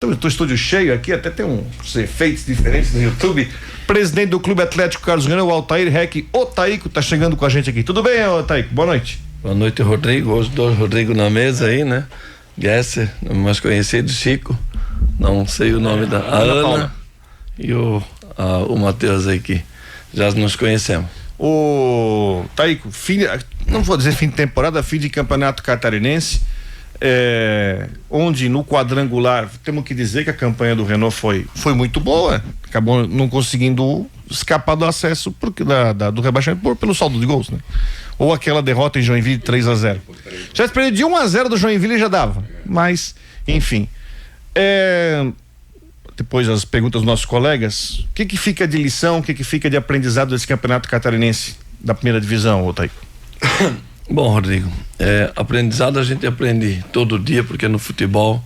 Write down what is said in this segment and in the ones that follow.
O estúdio cheio aqui, até tem uns efeitos diferentes no YouTube. Presidente do Clube Atlético Carlos Renault, o Altair Reck, o Taico, tá chegando com a gente aqui. Tudo bem, Taico? Boa noite. Boa noite, Rodrigo. Hoje do Rodrigo na mesa aí, né? Gesser, mais conhecido, Chico. Não sei o nome da Ana e o Matheus aí, que já nos conhecemos. O Taico, não vou dizer fim de temporada, fim de campeonato catarinense. Onde no quadrangular temos que dizer que a campanha do Renault foi muito boa, acabou não conseguindo escapar do acesso do rebaixamento pelo saldo de gols, né? Ou aquela derrota em Joinville 3-0. Já se perdeu de 1-0 do Joinville já dava, mas enfim, depois as perguntas dos nossos colegas, o que fica de lição, o que fica de aprendizado desse campeonato catarinense da primeira divisão, Taico? Bom, Rodrigo, aprendizado a gente aprende todo dia, porque no futebol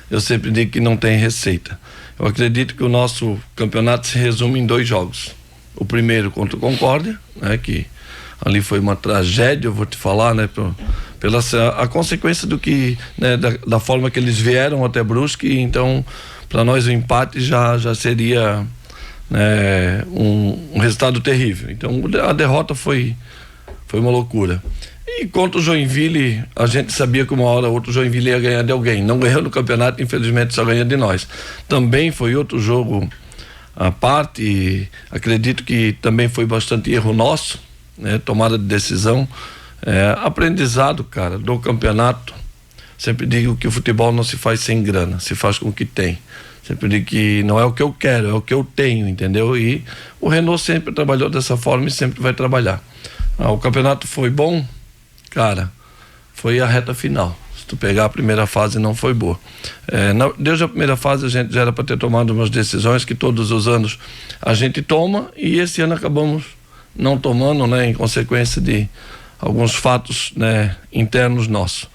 eu sempre digo que não tem receita. Eu acredito que o nosso campeonato se resume em 2 jogos. O primeiro contra o Concórdia, né, que ali foi uma tragédia, eu vou te falar, né, pela a consequência do que, né, da forma que eles vieram até Brusque. Então, para nós o empate já seria, né, um resultado terrível. Então, a derrota foi uma loucura. E contra o Joinville, a gente sabia que uma hora ou outra o Joinville ia ganhar de alguém. Não ganhou no campeonato, infelizmente só ganha de nós. Também foi outro jogo à parte, e acredito que também foi bastante erro nosso, né? Tomada de decisão. Aprendizado, cara, do campeonato. Sempre digo que o futebol não se faz sem grana, se faz com o que tem. Sempre digo que não é o que eu quero, é o que eu tenho, entendeu? E o Renault sempre trabalhou dessa forma e sempre vai trabalhar. O campeonato foi bom, cara, foi a reta final. Se tu pegar a primeira fase, não foi boa. Desde a primeira fase a gente já era para ter tomado umas decisões que todos os anos a gente toma, e esse ano acabamos não tomando, né, em consequência de alguns fatos, né, internos nossos.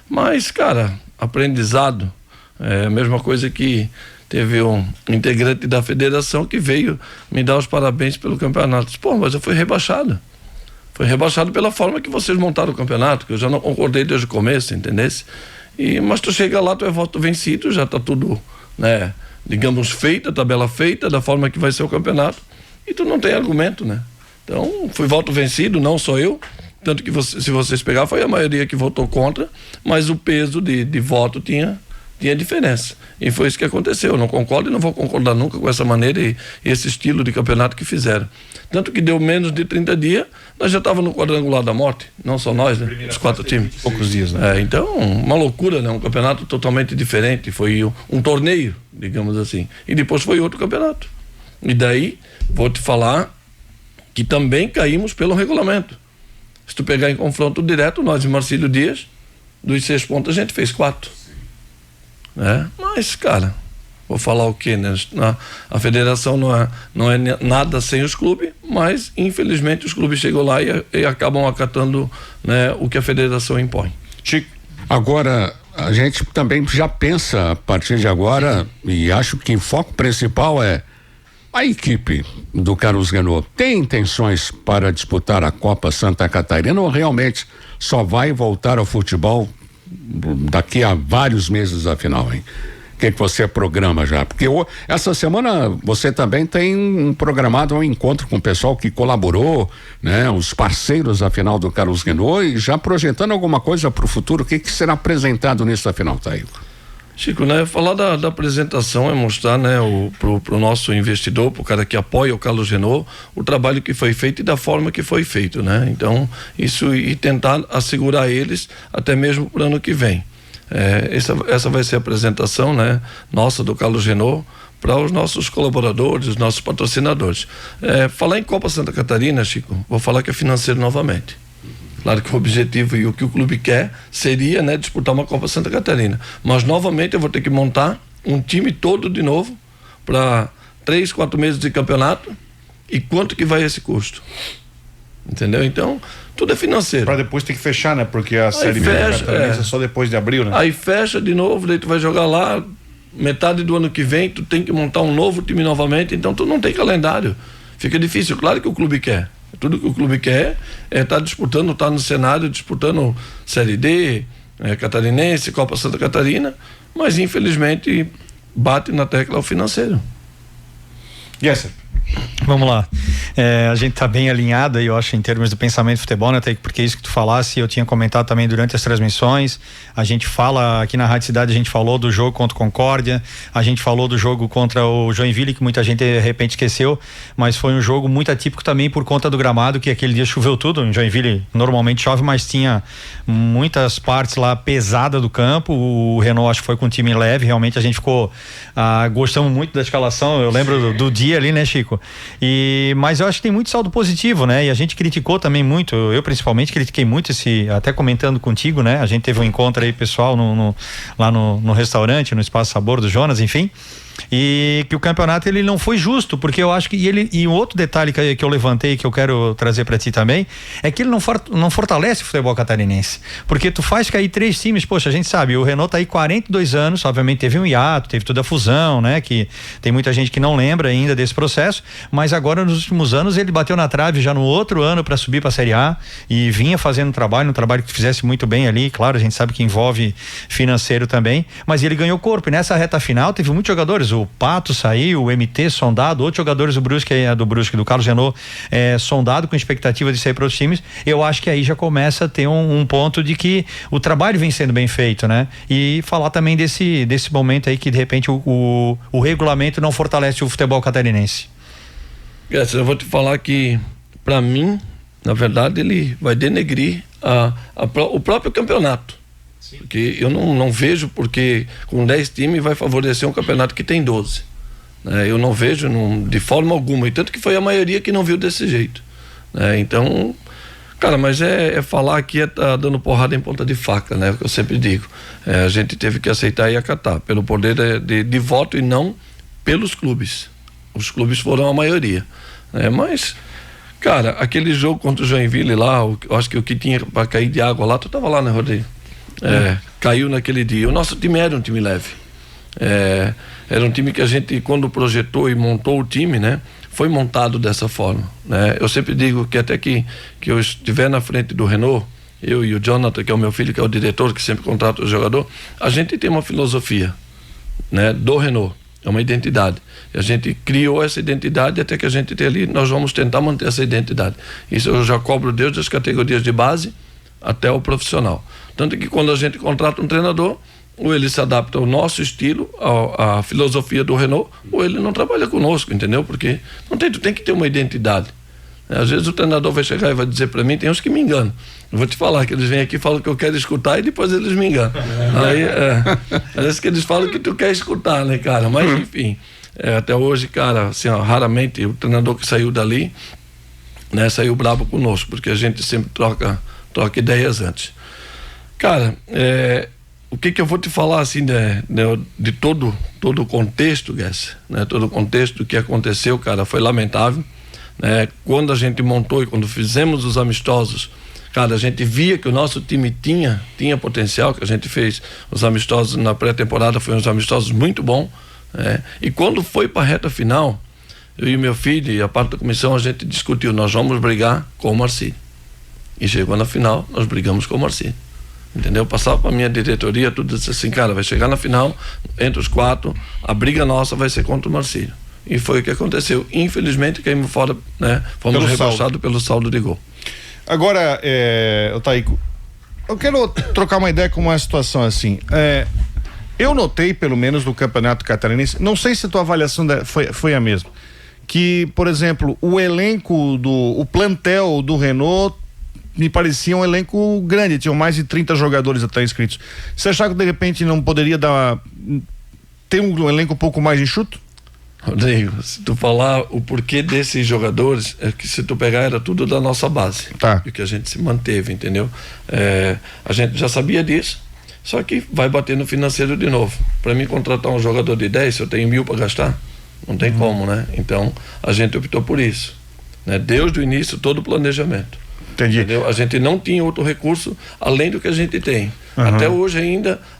Mas, cara, aprendizado é a mesma coisa que teve um integrante da federação que veio me dar os parabéns pelo campeonato. Pô, mas eu fui rebaixado. Foi rebaixado pela forma que vocês montaram o campeonato, que eu já não concordei desde o começo, entendesse? Mas tu chega lá, tu é voto vencido, já tá tudo, né, digamos, feito, a tabela feita, da forma que vai ser o campeonato, e tu não tem argumento, né? Então, fui voto vencido, não só eu, tanto que se vocês pegar, foi a maioria que votou contra, mas o peso de voto tinha diferença. E foi isso que aconteceu. Eu não concordo e não vou concordar nunca com essa maneira e esse estilo de campeonato que fizeram. Tanto que deu menos de 30 dias, nós já estávamos no quadrangular da morte. Não só nós, né? Os 4 times. Poucos dias, né? Então, uma loucura, né? Um campeonato totalmente diferente. Foi um torneio, digamos assim. E depois foi outro campeonato. E daí, vou te falar que também caímos pelo regulamento. Se tu pegar em confronto direto, nós e Marcílio Dias, dos 6 pontos, a gente fez 4. Mas, cara, vou falar o quê, né? A federação não é nada sem os clubes, mas infelizmente os clubes chegam lá e acabam acatando, né, o que a federação impõe. Chico. Agora, a gente também já pensa a partir de agora, e acho que o foco principal é a equipe do Carlos Renault tem intenções para disputar a Copa Santa Catarina, ou realmente só vai voltar ao futebol daqui a vários meses da final, hein? O que você programa já? Porque essa semana você também tem programado um encontro com o pessoal que colaborou, né? Os parceiros da final do Carlos Renault, e já projetando alguma coisa para o futuro. O que será apresentado nessa final, Taico? Chico, né? Falar da apresentação é mostrar, né, pro nosso investidor, pro cara que apoia o Carlos Renault, o trabalho que foi feito e da forma que foi feito, né? Então, isso, e tentar assegurar eles até mesmo pro ano que vem. Essa vai ser a apresentação, né, nossa, do Carlos Renault, para os nossos colaboradores, os nossos patrocinadores. Falar em Copa Santa Catarina, Chico, vou falar que é financeiro novamente. Claro que o objetivo e o que o clube quer seria, né, disputar uma Copa Santa Catarina. Mas novamente eu vou ter que montar um time todo de novo para 3, 4 meses de campeonato. E quanto que vai esse custo? Entendeu? Então, tudo é financeiro. Para depois ter que fechar, né? Porque a Série B é só depois de abril, né? Aí fecha de novo, daí tu vai jogar lá, metade do ano que vem, tu tem que montar um novo time novamente, então tu não tem calendário. Fica difícil. Claro que o clube quer. Tudo que o clube quer é estar disputando, estar no cenário, disputando Série D, Catarinense, Copa Santa Catarina, mas infelizmente bate na tecla o financeiro. Yes. Vamos lá. A gente tá bem alinhado aí, eu acho, em termos do pensamento de futebol, né, porque isso que tu falasse, eu tinha comentado também durante as transmissões. A gente fala aqui na Rádio Cidade, a gente falou do jogo contra o Concórdia, a gente falou do jogo contra o Joinville, que muita gente de repente esqueceu, mas foi um jogo muito atípico também por conta do gramado, que aquele dia choveu tudo. Em Joinville normalmente chove, mas tinha muitas partes lá pesadas do campo. O Renault acho que foi com um time leve, realmente a gente ficou gostamos muito da escalação. Eu lembro do dia ali, né, Chico? Mas eu acho que tem muito saldo positivo, né? E a gente criticou também muito, eu principalmente critiquei muito até comentando contigo, né? A gente teve um encontro aí pessoal lá no restaurante, no Espaço Sabor do Jonas, enfim. E que o campeonato ele não foi justo, porque eu acho que e um outro detalhe que eu levantei, que eu quero trazer para ti também, é que ele não fortalece o futebol catarinense, porque tu faz cair 3 times. Poxa, a gente sabe, o Renault tá aí 42 anos, obviamente teve um hiato, teve toda a fusão, né, que tem muita gente que não lembra ainda desse processo, mas agora nos últimos anos ele bateu na trave já no outro ano para subir para a Série A e vinha fazendo um trabalho que fizesse muito bem ali. Claro, a gente sabe que envolve financeiro também, mas ele ganhou corpo, e nessa reta final teve muitos jogadores. O Pato saiu, o MT sondado, outros jogadores do Brusque, do Carlos Renault, sondado com expectativa de sair para outros times. Eu acho que aí já começa a ter um ponto de que o trabalho vem sendo bem feito, né? E falar também desse momento aí que de repente o regulamento não fortalece o futebol catarinense. Eu vou te falar que, para mim, na verdade, ele vai denegrir o próprio campeonato. Porque eu não vejo porque com 10 times vai favorecer um campeonato que tem 12. Eu não vejo de forma alguma, e tanto que foi a maioria que não viu desse jeito. Então, cara, mas falar aqui tá dando porrada em ponta de faca, né? Que eu sempre digo. A gente teve que aceitar e acatar pelo poder de voto e não pelos clubes. Os clubes foram a maioria. Mas, cara, aquele jogo contra o Joinville lá, eu acho que o que tinha para cair de água lá, tu tava lá, né, Rodrigo? Caiu naquele dia. O nosso time era um time leve, era um time que a gente, quando projetou e montou o time, né, foi montado dessa forma, né? Eu sempre digo que até que eu estiver na frente do Renault, eu e o Jonathan, que é o meu filho, que é o diretor, que sempre contrata o jogador, a gente tem uma filosofia, né, do Renault, é uma identidade, e a gente criou essa identidade até que a gente tem ali, nós vamos tentar manter essa identidade. Isso eu já cobro desde as categorias de base até o profissional. Tanto que quando a gente contrata um treinador, ou ele se adapta ao nosso estilo, à filosofia do Renault, ou ele não trabalha conosco, entendeu? Porque tu tem que ter uma identidade. Às vezes o treinador vai chegar e vai dizer para mim, tem uns que me enganam. Eu vou te falar que eles vêm aqui e falam que eu quero escutar e depois eles me enganam. Aí, parece que eles falam que tu quer escutar, né, cara? Mas enfim, até hoje, cara, assim, raramente o treinador que saiu dali, né, saiu bravo conosco, porque a gente sempre troca ideias antes. Cara, o que eu vou te falar assim de todo o contexto, Guess, né? Todo o contexto que aconteceu, cara, foi lamentável, né? Quando a gente montou e quando fizemos os amistosos, cara, a gente via que o nosso time tinha potencial, que a gente fez os amistosos na pré-temporada, foi uns amistosos muito bons, né? E quando foi para a reta final, eu e meu filho e a parte da comissão, a gente discutiu, nós vamos brigar com o Marcílio. E chegou na final, nós brigamos com o Marcílio. Entendeu? Passava para minha diretoria, tudo disse assim, cara, vai chegar na final, entre os 4, a briga nossa vai ser contra o Marcílio. E foi o que aconteceu. Infelizmente, caímos fora, né? Fomos rebaixados pelo saldo de gol. Agora, Otaico, eu quero trocar uma ideia com uma situação assim. Eu notei, pelo menos no Campeonato Catarinense, não sei se a tua avaliação foi a mesma, que, por exemplo, o plantel do Renault me parecia um elenco grande, tinham mais de 30 jogadores até inscritos. Você achava que de repente não poderia ter um elenco um pouco mais enxuto? Rodrigo, se tu falar o porquê desses jogadores, é que se tu pegar era tudo da nossa base, tá, e que a gente se manteve, entendeu? A gente já sabia disso, só que vai bater no financeiro de novo. Para mim contratar um jogador de 10, se eu tenho 1.000 para gastar, não tem como, né? Então a gente optou por isso, né? Desde o início todo o planejamento. Entendi. Entendeu? A gente não tinha outro recurso além do que a gente tem. Até hoje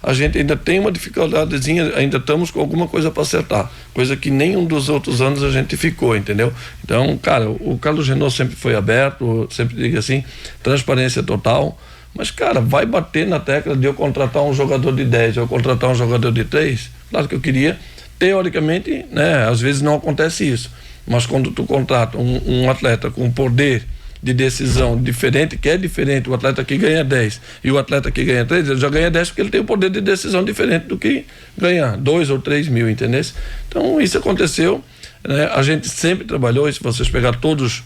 a gente ainda tem uma dificuldadezinha, ainda estamos com alguma coisa para acertar, coisa que nenhum dos outros anos a gente ficou, entendeu? Então, cara, o Carlos Renault sempre foi aberto, sempre digo assim, transparência total, mas, cara, vai bater na tecla de eu contratar um jogador de 10, eu contratar um jogador de 3, claro que eu queria teoricamente, né, às vezes não acontece isso, mas quando tu contrata um atleta com poder de decisão diferente, que é diferente, o atleta que ganha 10 e o atleta que ganha 3, ele já ganha 10 porque ele tem um poder de decisão diferente do que ganhar 2 ou 3 mil, entendeu? Então isso aconteceu, né? A gente sempre trabalhou, e se vocês pegar todos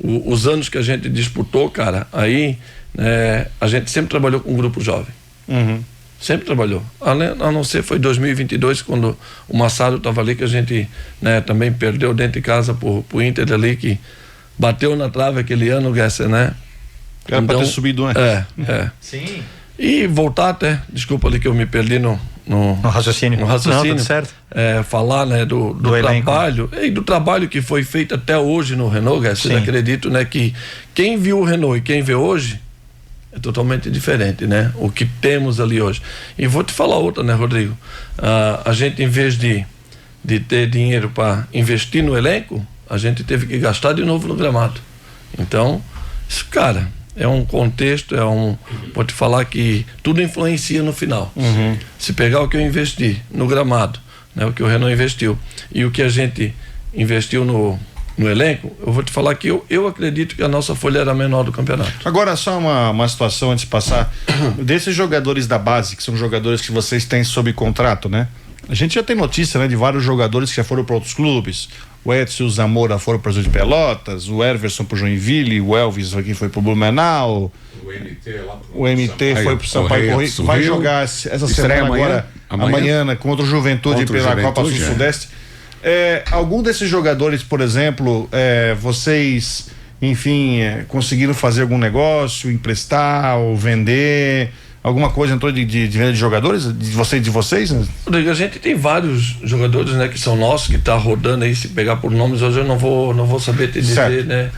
os anos que a gente disputou, cara, aí, né, a gente sempre trabalhou com um grupo jovem. Sempre trabalhou, a não ser foi 2022 quando o Massaro estava ali, que a gente, né, também perdeu dentro de casa pro Inter ali, que bateu na trave aquele ano, Gesser, né? Era então, pra ter subido, né? Sim. E voltar até, desculpa ali que eu me perdi no raciocínio. No raciocínio. Não, tudo certo. Falar, né, do trabalho, e do trabalho que foi feito até hoje no Renault, Gesser. Acredito, né, que quem viu o Renault e quem vê hoje é totalmente diferente, né? O que temos ali hoje. E vou te falar outra, né, Rodrigo? A gente, em vez de ter dinheiro para investir no elenco, a gente teve que gastar de novo no gramado. Então, isso, cara, é um contexto, vou te falar que tudo influencia no final. Se pegar o que eu investi no gramado, né, o que o Renault investiu e o que a gente investiu no elenco, eu vou te falar que eu acredito que a nossa folha era menor do campeonato. Agora, só uma situação antes de passar, desses jogadores da base, que são jogadores que vocês têm sob contrato, né? A gente já tem notícia, né, de vários jogadores que já foram para outros clubes. O Edson e o Zamora foram para os de Pelotas, o Everson para o Joinville, o Elvis aqui foi para o Blumenau, o MT foi para o Sampaio Corrêa, vai jogar essa semana amanhã né, contra o Juventude pela Copa Sul-Sudeste. Algum desses jogadores, por exemplo, vocês, enfim, conseguiram fazer algum negócio, emprestar ou vender? Alguma coisa entrou de venda de jogadores? De vocês? Né? Rodrigo, a gente tem vários jogadores, né, que são nossos, que tá rodando aí. Se pegar por nomes, hoje eu não vou saber te dizer, né,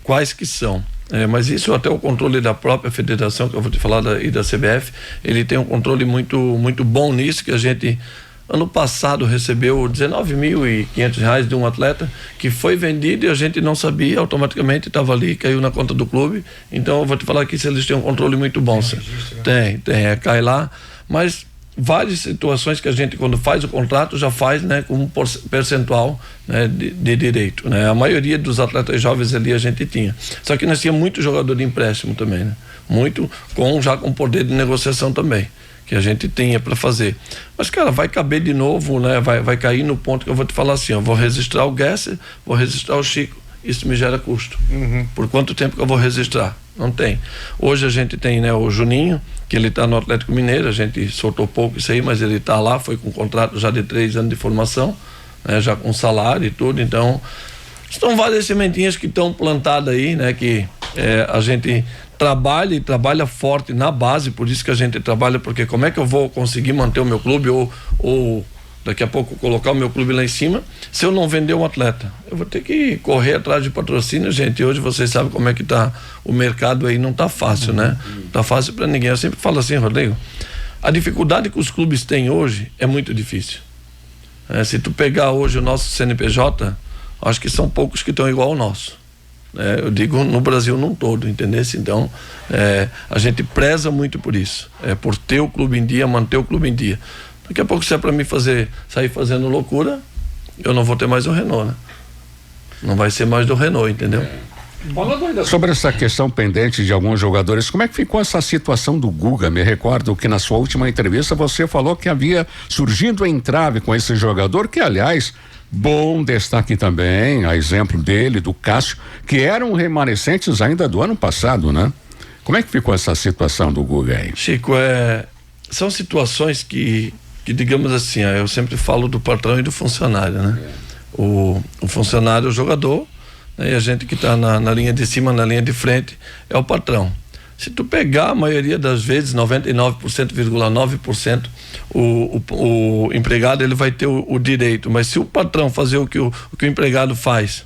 quais que são. Mas isso até o controle da própria federação, que eu vou te falar e da CBF, ele tem um controle muito, muito bom nisso, que a gente ano passado recebeu R$19.500 de um atleta que foi vendido e a gente não sabia, automaticamente estava ali, caiu na conta do clube. Então eu vou te falar que eles têm um controle muito bom. Tem, cai lá, mas várias situações que a gente, quando faz o contrato, já faz, né, com um percentual, né, de direito, né? A maioria dos atletas jovens ali a gente tinha, só que nós tínhamos muito jogador de empréstimo também, né? Muito já com poder de negociação também, que a gente tenha para fazer. Mas, cara, vai caber de novo, né? Vai cair no ponto que eu vou te falar assim, eu vou registrar o Gesser, vou registrar o Chico, isso me gera custo. Por quanto tempo que eu vou registrar? Não tem. Hoje a gente tem, né, o Juninho, que ele está no Atlético Mineiro, a gente soltou pouco isso aí, mas ele está lá, foi com um contrato já de 3 anos de formação, né, já com salário e tudo. Então, são várias sementinhas que estão plantadas aí, né, que a gente trabalha forte na base, por isso que a gente trabalha, porque como é que eu vou conseguir manter o meu clube ou daqui a pouco colocar o meu clube lá em cima se eu não vender um atleta? Eu vou ter que correr atrás de patrocínio, gente. Hoje vocês sabem como é que tá o mercado aí, não tá fácil, né? Não tá fácil para ninguém. Eu sempre falo assim, Rodrigo, a dificuldade que os clubes têm hoje é muito difícil. Se tu pegar hoje o nosso CNPJ, acho que são poucos que estão igual ao nosso. Eu digo no Brasil num todo, entendeu? Então, a gente preza muito por isso, por ter o clube em dia, manter o clube em dia. Daqui a pouco, se é para mim sair fazendo loucura, eu não vou ter mais o Renault, né? Não vai ser mais do Renault, entendeu? Sobre essa questão pendente de alguns jogadores, como é que ficou essa situação do Guga? Me recordo que na sua última entrevista você falou que havia surgido entrave com esse jogador, que aliás, bom destaque também, a exemplo dele, do Cássio, que eram remanescentes ainda do ano passado, né? Como é que ficou essa situação do Guga aí? Chico, são situações que digamos assim, eu sempre falo do patrão e do funcionário, né? O funcionário é o jogador, né? E a gente que está na linha de cima, na linha de frente, é o patrão. Se tu pegar a maioria das vezes, 99,9%, o empregado ele vai ter o direito, mas se o patrão fazer o que o empregado faz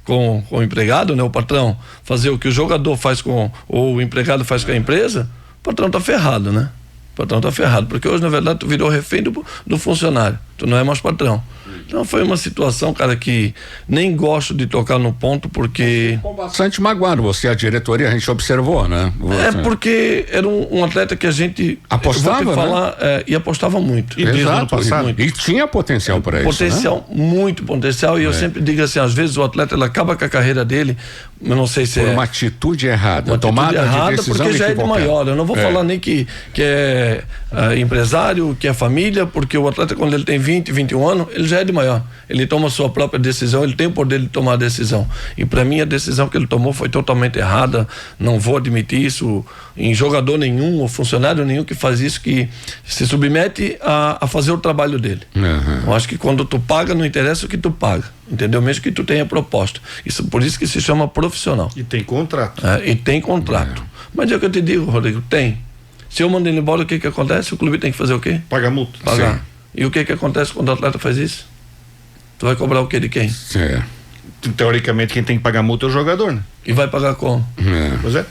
com o empregado, né? O patrão fazer o que o jogador faz ou o empregado faz com a empresa, o patrão tá ferrado, né? O patrão tá ferrado, porque hoje na verdade tu virou refém do funcionário, tu não é mais patrão. Então foi uma situação, cara, que nem gosto de tocar no ponto, porque... Ficou bastante magoado, você, a diretoria, a gente observou, né? É porque era um atleta que a gente... Apostava, falar, e apostava muito. E desde o ano passado. E tinha potencial para isso, Potencial, né? muito potencial, e eu sempre digo assim, às vezes o atleta, ele acaba com a carreira dele, eu não sei se Por uma atitude errada, uma tomada atitude errada, de decisão porque já equivocada. é de maior. Eu não vou falar nem que é empresário, que é família, porque o atleta, quando ele tem 20, 21 anos, ele já é de maior. Ele toma a sua própria decisão, ele tem o poder de tomar a decisão. E para mim, a decisão que ele tomou foi totalmente errada. Não vou admitir isso em jogador nenhum ou funcionário nenhum que faz isso, que se submete a fazer o trabalho dele. Eu acho que quando tu paga, não interessa o que tu paga, entendeu? Mesmo que tu tenha proposta. Por isso que se chama profissional. E tem contrato. E tem contrato. Mas é o que eu te digo, Rodrigo, tem. Se eu mando ele embora, o que acontece? O clube tem que fazer o quê? Paga multa. Pagar. E o que acontece quando o atleta faz isso? Tu vai cobrar o quê de quem? Teoricamente, quem tem que pagar multa é o jogador, né? E vai pagar como? Pois é.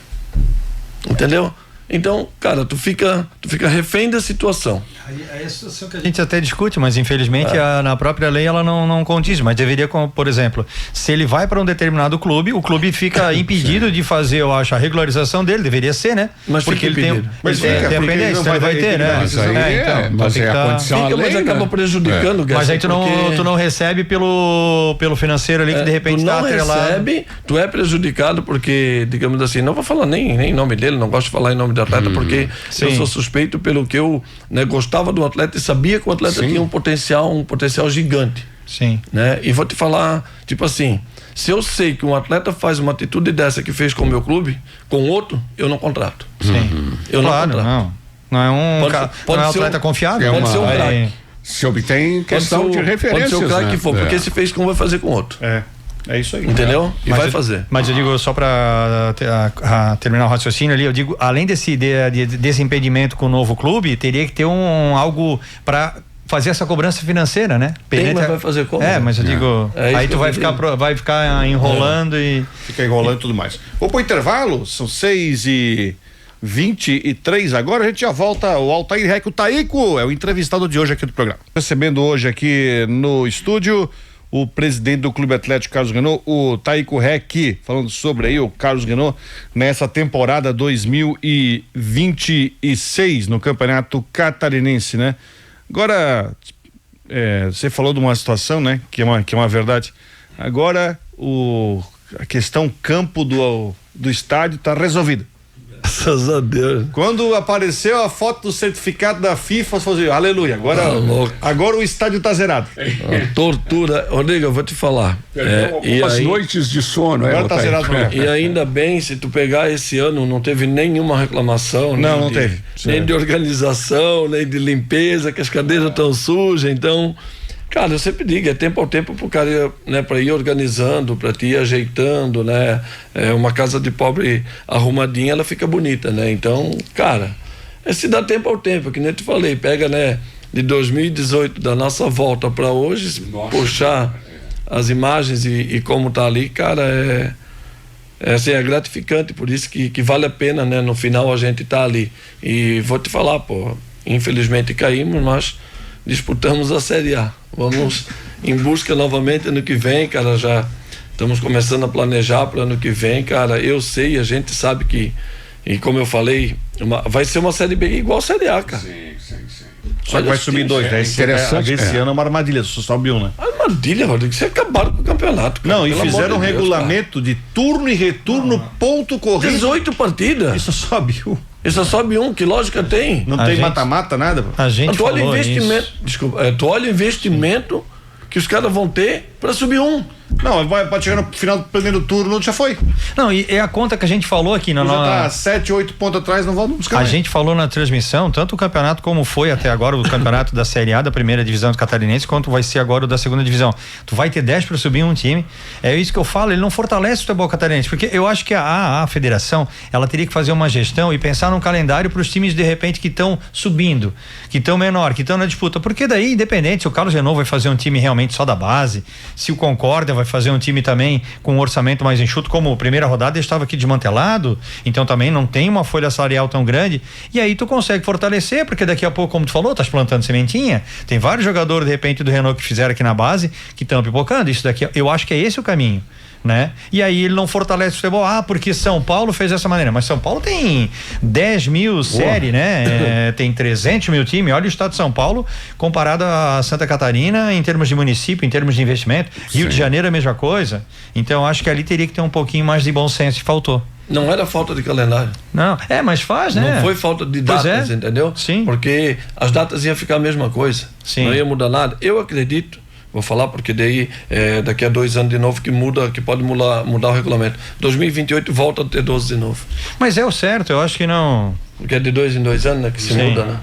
Entendeu? Então, cara, tu fica refém da situação. Aí é a situação que a gente até discute, mas infelizmente na própria lei ela não condiz, mas deveria, por exemplo, se ele vai para um determinado clube, o clube fica impedido de fazer, eu acho, a regularização dele, deveria ser, né? Mas porque ele impedido. tem a pendência, então ele vai ter, né? Mas aí mas é a condição Fica, mas acaba prejudicando, mas aí tu não recebe pelo financeiro ali que de repente tu tá não atrelado. recebe, tu é prejudicado porque, digamos assim, não vou falar nem em nome dele, não gosto de falar em nome do atleta, porque eu sou suspeito pelo que eu gostava do atleta e sabia que o atleta tinha um potencial gigante. Sim. Né? E vou te falar, tipo assim, se eu sei que um atleta faz uma atitude dessa que fez com o meu clube, com outro, eu não contrato. Sim. Eu claro, não contrato. Não é um pode ser atleta confiável. Pode ser um craque. Se obtém questão de referências, pode ser o craque que for, né? porque se fez com, vai fazer com outro. É isso aí. Entendeu? E vai fazer. Mas eu digo, só para terminar o raciocínio ali, eu digo, além desse impedimento com o novo clube, teria que ter algo para fazer essa cobrança financeira, né? Tem, mas vai fazer como? Mas eu digo, aí tu vai ficar enrolando e... Fica enrolando e tudo mais. Vou pro intervalo, são 6h23 agora, a gente já volta. O Altair Rec, o Taico, é o entrevistado de hoje aqui do programa. Recebendo hoje aqui no estúdio o presidente do Clube Atlético Carlos Renault, o Taico Rec, falando sobre aí o Carlos Renault nessa temporada 2026 no Campeonato Catarinense, né? Agora, você falou de uma situação, né? Que é uma verdade. Agora, a questão campo do estádio está resolvida. Graças a Deus. Quando apareceu a foto do certificado da FIFA, você falou assim, aleluia, agora o estádio tá zerado. Tortura. Rodrigo, eu vou te falar. Algumas noites de sono. Agora tá zerado. E ainda bem, se tu pegar esse ano, não teve nenhuma reclamação. Não teve. Nem de organização, nem de limpeza, que as cadeiras estão sujas, então... Cara, eu sempre digo, é tempo ao tempo pro cara, né, pra ir organizando, pra te ir ajeitando, né? Uma casa de pobre arrumadinha, ela fica bonita, né? Então, cara, se dá tempo ao tempo, que nem eu te falei, pega, né, de 2018, da nossa volta pra hoje, puxar as imagens e como tá ali, cara, assim, é gratificante, por isso que vale a pena, né? No final a gente tá ali. E vou te falar, pô, infelizmente caímos, mas disputamos a Série A. Vamos em busca novamente ano que vem, cara, já estamos começando a planejar para ano que vem, cara, eu sei, a gente sabe que, e como eu falei, vai ser uma Série B igual a Série A, cara. Sim. Só que vai subir dois, né? Interessante. Esse ano é uma armadilha, só sobe um, né? Armadilha, Rodrigo, você acabaram com o campeonato, cara. Não, e fizeram um regulamento de turno e retorno, ponto corrido. 18 partidas. Isso sobe um. Isso só um, que lógica tem? Não tem mata-mata, nada? A gente tu olha falou investimento, isso. desculpa, tu olha o investimento que os caras vão ter para subir um. Não, pode chegar no final do primeiro turno, já foi. Não, e é a conta que a gente falou aqui na Já tá 7, 8 pontos atrás, não volta buscar. A gente falou na transmissão, tanto o campeonato como foi até agora o campeonato da Série A da primeira divisão do Catarinense, quanto vai ser agora o da segunda divisão. Tu vai ter 10 para subir um time. É isso que eu falo, ele não fortalece o futebol catarinense, porque eu acho que a federação, ela teria que fazer uma gestão e pensar num calendário para os times de repente que estão subindo, que estão menor, que estão na disputa, porque daí, independente se o Carlos Renault vai fazer um time realmente só da base, se o Concórdia vai fazer um time também com um orçamento mais enxuto, como primeira rodada estava aqui desmantelado, então também não tem uma folha salarial tão grande, e aí tu consegue fortalecer, porque daqui a pouco, como tu falou, tá plantando sementinha, tem vários jogadores de repente do Renault que fizeram aqui na base, que estão pipocando, isso daqui, eu acho que é esse o caminho, né? E aí ele não fortalece o futebol, porque São Paulo fez dessa maneira, mas São Paulo tem 10 mil série, né? Tem 300 mil time, olha o estado de São Paulo comparado a Santa Catarina em termos de município, em termos de investimento. Rio de Janeiro é a mesma coisa, então acho que ali teria que ter um pouquinho mais de bom senso, e faltou. Não era falta de calendário. Não, mas faz, né? Não foi falta de datas, entendeu? Sim. Porque as datas iam ficar a mesma coisa. Sim. Não ia mudar nada. Eu acredito, vou falar porque daí daqui a 2 anos de novo que pode mudar o regulamento. 2028 volta a ter 12 de novo. Mas é o certo, eu acho que não. Porque é de 2 em 2 anos, né, que se muda, né?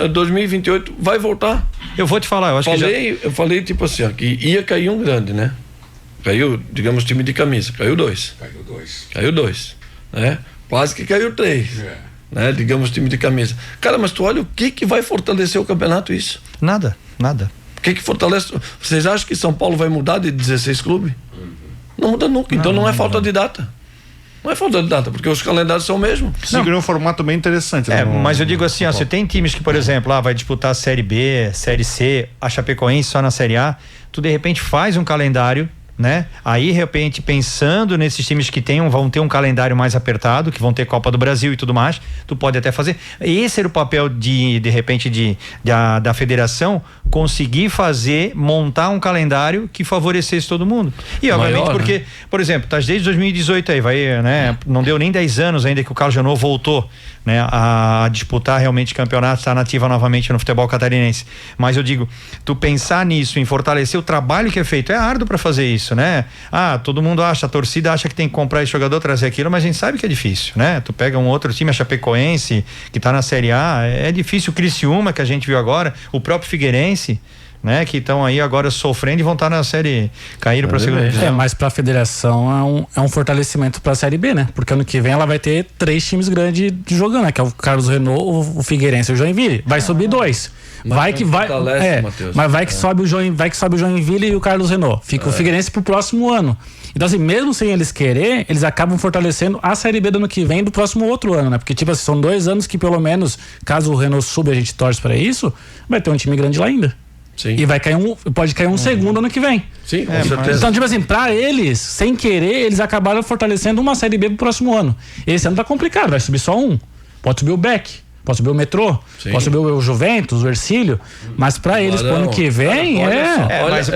2028 vai voltar. Eu vou te falar, eu acho Eu falei tipo assim, que ia cair um grande, né? Caiu, digamos, time de camisa, caiu 2. Caiu 2, né? Quase que caiu 3. Né? Digamos, time de camisa. Cara, mas tu olha o que vai fortalecer o campeonato isso? Nada. O que fortalece? Vocês acham que São Paulo vai mudar de 16 clubes? Não muda nunca. Então não é falta de data. Não é falta de data, porque os calendários são o mesmo. Sim, criou um formato bem interessante. Mas eu digo assim, você tem times que, por exemplo, vai disputar a Série B, Série C, a Chapecoense só na Série A, tu de repente faz um calendário, né? Aí, de repente, pensando nesses times que vão ter um calendário mais apertado, que vão ter Copa do Brasil e tudo mais, tu pode até fazer. Esse era o papel de repente, da federação, conseguir montar um calendário que favorecesse todo mundo. E, obviamente, porque, né? Por exemplo, tá desde 2018 aí, né? Não deu nem 10 anos ainda que o Carlos Janot voltou, né, a disputar realmente campeonatos, está nativa novamente no futebol catarinense. Mas eu digo, tu pensar nisso, em fortalecer o trabalho que é feito, é árduo para fazer isso, né? Todo mundo acha, a torcida acha que tem que comprar esse jogador, trazer aquilo, mas a gente sabe que é difícil, né? Tu pega um outro time, a Chapecoense, que tá na Série A, é difícil. O Criciúma, que a gente viu agora, o próprio Figueirense, né, que estão aí agora sofrendo e vão estar na série, caíram para a segunda divisão. Mas para a federação é um fortalecimento para a Série B, né? Porque ano que vem ela vai ter 3 times grandes jogando, né? Que é o Carlos Renault, o Figueirense e o Joinville. Vai subir 2. Mas vai que sobe o Joinville e o Carlos Renault. Fica o Figueirense pro próximo ano. Então, assim, mesmo sem eles querer, eles acabam fortalecendo a Série B do ano que vem do próximo outro ano, né? Porque, tipo assim, são 2 anos que, pelo menos, caso o Renault suba e a gente torce para isso, vai ter um time grande lá ainda. Sim. E pode cair um segundo ano que vem. Sim, com certeza. Então, tipo assim, pra eles, sem querer, eles acabaram fortalecendo uma Série B pro próximo ano. Esse ano tá complicado, vai subir só um. Pode subir o Beck, pode subir o Metrô, pode subir o Juventus, o Ercílio, mas pra eles, pro ano que vem,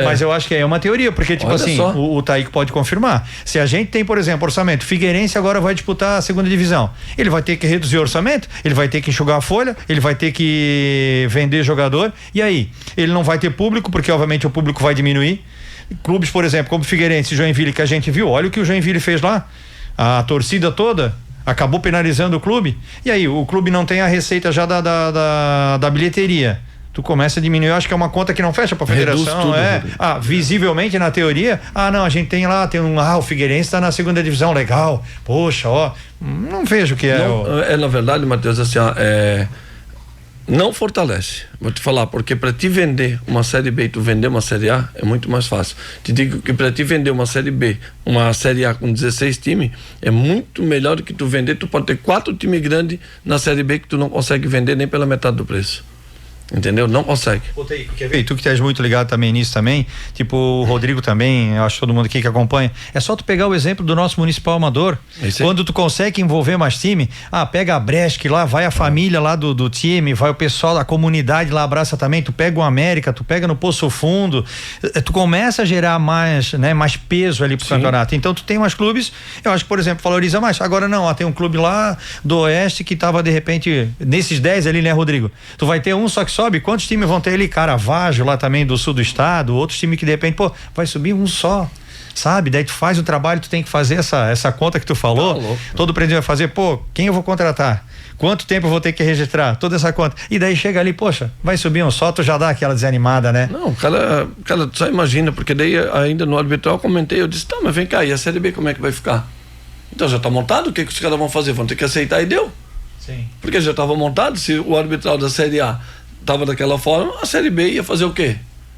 mas eu acho que é uma teoria, porque tipo assim, o Taíco pode confirmar. Se a gente tem, por exemplo, orçamento, Figueirense agora vai disputar a segunda divisão, ele vai ter que reduzir o orçamento, ele vai ter que enxugar a folha, ele vai ter que vender jogador, e aí? Ele não vai ter público, porque obviamente o público vai diminuir. Clubes, por exemplo, como Figueirense e Joinville, que a gente viu, olha o que o Joinville fez lá, a torcida toda acabou penalizando o clube, e aí o clube não tem a receita já da bilheteria, tu começa a diminuir. Eu acho que é uma conta que não fecha pra federação. Visivelmente na teoria, não, a gente tem lá, o Figueirense tá na segunda divisão, legal, poxa, não vejo o que é. Na verdade, Matheus, assim, não fortalece, vou te falar, porque para te vender uma Série B e tu vender uma Série A é muito mais fácil. Te digo que para te vender uma Série B, uma Série A com 16 times, é muito melhor do que tu vender. Tu pode ter 4 times grandes na Série B que tu não consegue vender nem pela metade do preço. Entendeu? Não consegue. Quer ver? Tu que estás muito ligado também nisso também, tipo o Rodrigo também, eu acho que todo mundo aqui que acompanha, é só tu pegar o exemplo do nosso Municipal Amador, quando tu consegue envolver mais time, pega a Bresc lá, vai a família lá do time, vai o pessoal da comunidade lá, abraça também, tu pega o América, tu pega no Poço Fundo, tu começa a gerar mais, né, mais peso ali pro campeonato. Então tu tem mais clubes, eu acho que, por exemplo, valoriza mais. Agora não, tem um clube lá do Oeste que tava de repente, nesses 10 ali, né, Rodrigo? Tu vai ter um só que sobe, quantos times vão ter ali? Caravaggio lá também do sul do estado, outros times que de repente, vai subir um só, sabe? Daí tu faz o trabalho, tu tem que fazer essa conta que tu falou, todo presidente vai fazer, quem eu vou contratar? Quanto tempo eu vou ter que registrar? Toda essa conta. E daí chega ali, poxa, vai subir um só, tu já dá aquela desanimada, né? Não, cara, só imagina, porque daí ainda no arbitral eu comentei, eu disse, mas vem cá, e a Série B como é que vai ficar? Então já tá montado, o que os caras vão fazer? Vão ter que aceitar e deu. Sim. Porque já estava montado, se o arbitral da Série A tava daquela forma, a Série B ia fazer o quê?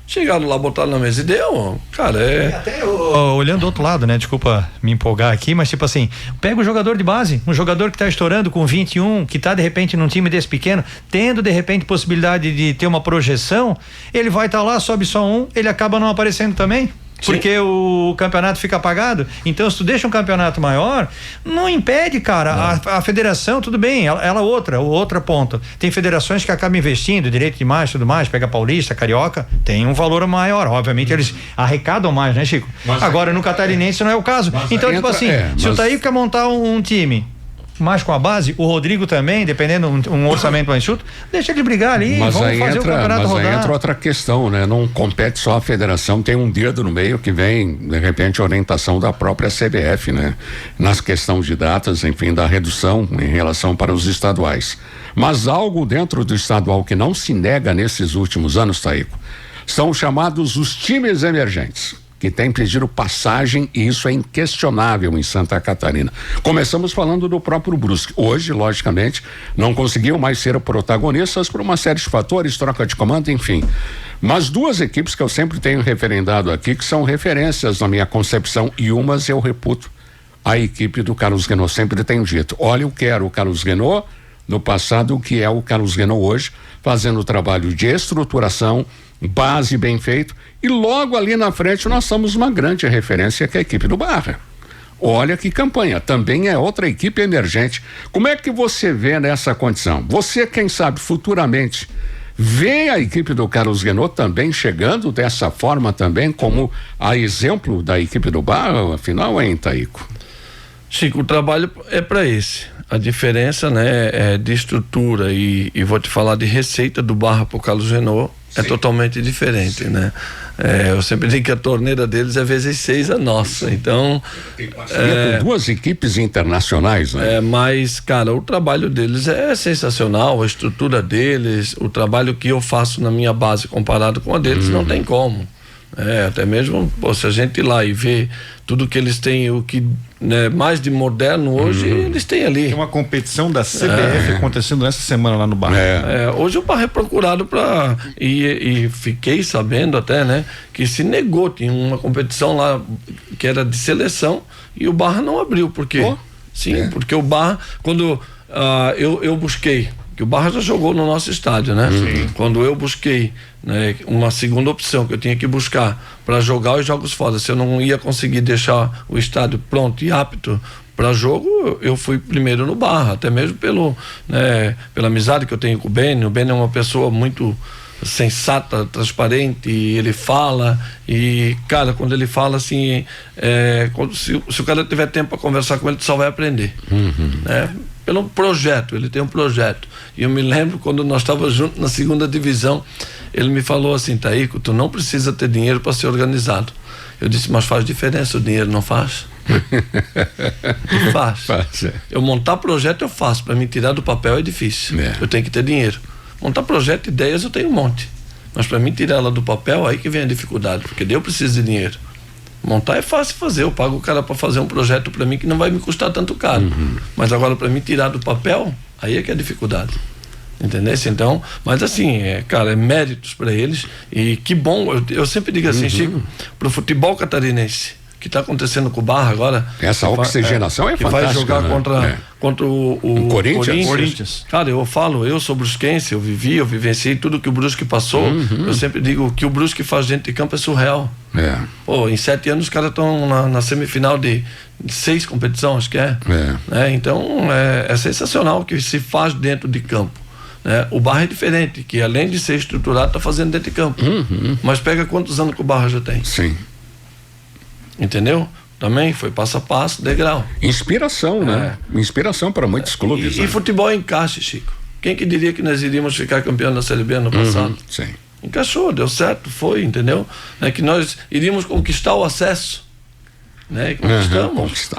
Chegaram lá, botaram na mesa e deu, cara, Até olhando do outro lado, né? Desculpa me empolgar aqui, mas tipo assim, pega o jogador de base, um jogador que tá estourando com 21, que tá de repente num time desse pequeno, tendo de repente possibilidade de ter uma projeção, ele vai estar lá, sobe só um, ele acaba não aparecendo também. Porque o campeonato fica apagado. Então, se tu deixa um campeonato maior, não impede, cara. A federação, tudo bem, ela outra ponta. Tem federações que acabam investindo, direito de mais, tudo mais, pega Paulista, Carioca, tem um valor maior. Obviamente, eles arrecadam mais, né, Chico? Agora, no Catarinense não é o caso. Então, tipo assim, se o Taíco quer montar um time mais com a base, o Rodrigo também, dependendo um orçamento mais enxuto, deixa ele brigar ali, mas vamos aí fazer o campeonato rodar. Aí entra outra questão, né? Não compete só a federação, tem um dedo no meio que vem, de repente, a orientação da própria CBF, né? Nas questões de datas, enfim, da redução em relação para os estaduais. Mas algo dentro do estadual que não se nega nesses últimos anos, Taíco, são chamados os times emergentes, que tem pedido passagem, e isso é inquestionável em Santa Catarina. Começamos falando do próprio Brusque. Hoje, logicamente, não conseguiu mais ser protagonistas por uma série de fatores, troca de comando, enfim. Mas duas equipes que eu sempre tenho referendado aqui, que são referências na minha concepção, e umas eu reputo. A equipe do Carlos Guénot, sempre tenho dito, olha, eu quero o Carlos Guénot no passado, o que é o Carlos Guénot hoje, fazendo o trabalho de estruturação, base bem feito, e logo ali na frente nós somos uma grande referência, que é a equipe do Barra. Olha que campanha, também é outra equipe emergente. Como é que você vê nessa condição? Você, quem sabe, futuramente, vê a equipe do Carlos Guénot também chegando dessa forma também, como a exemplo da equipe do Barra, afinal, hein, Taíco? Chico, o trabalho é para esse. A diferença, né, é de estrutura e vou te falar de receita do Barra pro Carlos Guénot é totalmente diferente, né? Eu sempre digo que a torneira deles é vezes 6 a nossa, então com duas equipes internacionais, né? Mas, cara, o trabalho deles é sensacional, a estrutura deles, o trabalho que eu faço na minha base comparado com a deles, não tem como. Até mesmo, se a gente ir lá e ver tudo que eles têm, o que, né, mais de moderno hoje, eles têm ali. Tem uma competição da CBF acontecendo nessa semana lá no Barra. Hoje o Barra é procurado para e fiquei sabendo até, né, que se negou, tinha uma competição lá que era de seleção e o Barra não abriu, por quê? Sim, porque o Barra, quando eu busquei, que o Barra já jogou no nosso estádio, né? Quando eu busquei, né, uma segunda opção que eu tinha que buscar para jogar os jogos fora, se eu não ia conseguir deixar o estádio pronto e apto para jogo, eu fui primeiro no Barra, até mesmo pela amizade que eu tenho com o Beni. O Beni é uma pessoa muito sensata, transparente, e ele fala, e cara, quando ele fala assim, se o cara tiver tempo para conversar com ele, tu só vai aprender, né? Pelo projeto, ele tem um projeto. E eu me lembro quando nós estávamos juntos na segunda divisão, ele me falou assim: Taíco, tu não precisa ter dinheiro para ser organizado. Eu disse: mas faz diferença, o dinheiro não faz? Faz. Eu montar projeto eu faço, para me tirar do papel é difícil. Eu tenho que ter dinheiro. Montar projeto, ideias eu tenho um monte, mas para mim tirar ela do papel, aí que vem a dificuldade, porque eu preciso de dinheiro. Montar é fácil fazer, eu pago o cara para fazer um projeto para mim que não vai me custar tanto caro, mas agora para mim tirar do papel, aí é que é a dificuldade, entendeu? Então, mas assim, cara, é méritos para eles, e que bom, eu sempre digo assim, Chico, pro futebol catarinense que está acontecendo com o Barra agora, essa oxigenação é fantástica, vai jogar, né? contra o Corinthians. Cara, eu sou brusquense, eu vivenciei tudo que o Brusque passou. Eu sempre digo que o Brusque faz dentro de campo é surreal. Em 7 anos os caras estão na semifinal de 6 competições, acho que é. Então é sensacional o que se faz dentro de campo. O Barra é diferente, que além de ser estruturado, está fazendo dentro de campo. Mas pega quantos anos que o Barra já tem? Sim. Entendeu? Também foi passo a passo, degrau. Inspiração, né? Inspiração para muitos clubes. E futebol encaixe, Chico. Quem que diria que nós iríamos ficar campeão da Série B ano passado? Sim. Encaixou, deu certo, foi, entendeu? Que nós iríamos conquistar o acesso, né? E conquistamos.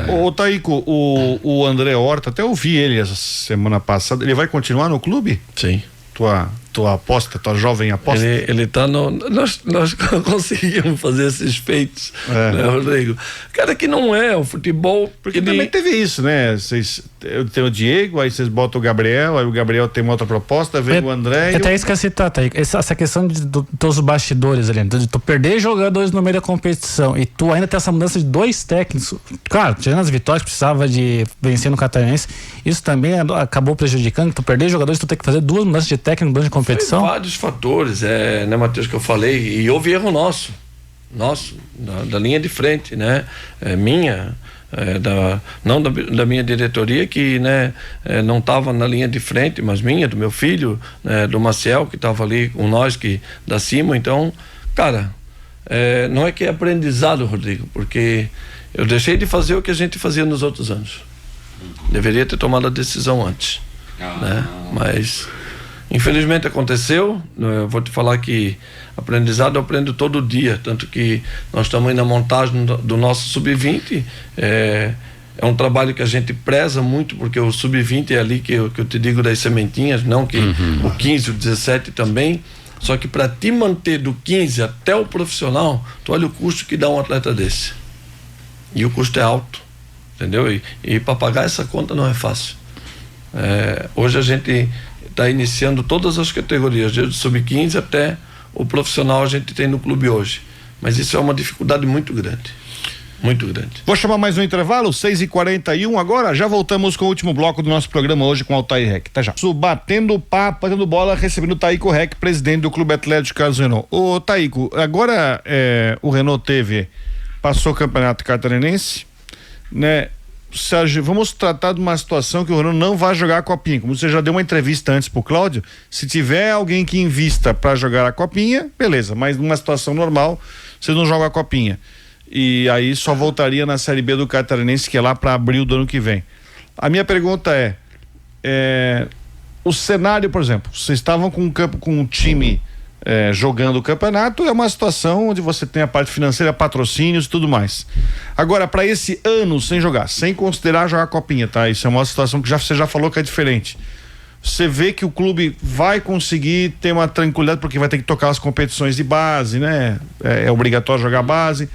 O Taíco, o André Horta, até ouvi ele essa semana passada, ele vai continuar no clube? Sim. Tua tua aposta, tua jovem aposta? Ele tá no... Nós conseguimos fazer esses feitos, né, Rodrigo? Cara, que não é o futebol... Porque também teve isso, né? Tem o Diego, aí vocês botam o Gabriel, aí o Gabriel tem uma outra proposta, vem o André... Até isso que eu ia citar, tá? Essa questão dos bastidores ali, de tu perder jogadores no meio da competição e tu ainda ter essa mudança de 2 técnicos, claro, tirando as vitórias, precisava de vencer no Catarinense, isso também acabou prejudicando, tu perder jogadores, tu tem que fazer 2 mudanças de técnico durante a competição. Foi vários fatores, né, Matheus, que eu falei, e houve erro nosso, da linha de frente, né, não da minha diretoria, que, né, não estava na linha de frente, mas do meu filho, né, do Maciel, que estava ali com nós, que da cima. Então, cara, não é que é aprendizado, Rodrigo, porque eu deixei de fazer o que a gente fazia nos outros anos. Deveria ter tomado a decisão antes, né? Mas infelizmente aconteceu. Eu vou te falar que aprendizado eu aprendo todo dia, tanto que nós estamos aí na montagem do nosso sub-20. É um trabalho que a gente preza muito, porque o sub-20 é ali que eu te digo das sementinhas, não que o 15, o 17 também. Só que para te manter do 15 até o profissional, tu olha o custo que dá um atleta desse, e o custo é alto, entendeu? E para pagar essa conta não é fácil. Hoje a gente está iniciando todas as categorias, desde o sub-15 até o profissional a gente tem no clube hoje, mas isso é uma dificuldade muito grande. Muito grande. Vou chamar mais um intervalo, 6h41 agora, já voltamos com o último bloco do nosso programa hoje com o Altair Rec, tá já. Batendo papo, batendo bola, recebendo o Taíco Rec, presidente do Clube Atlético Carlos Renault. Ô Taíco, agora o Renault passou o Campeonato Catarinense, né? Sérgio, vamos tratar de uma situação que o Renault não vai jogar a Copinha, como você já deu uma entrevista antes pro Cláudio, se tiver alguém que invista para jogar a Copinha, beleza, mas numa situação normal, você não joga a Copinha. E aí só voltaria na Série B do Catarinense, que é lá para abril do ano que vem. A minha pergunta o cenário, por exemplo, vocês estavam com um time jogando o campeonato, é uma situação onde você tem a parte financeira, patrocínios e tudo mais. Agora, para esse ano sem jogar, sem considerar jogar a Copinha, tá? Isso é uma situação que você já falou que é diferente. Você vê que o clube vai conseguir ter uma tranquilidade, porque vai ter que tocar as competições de base, né? É obrigatório jogar base.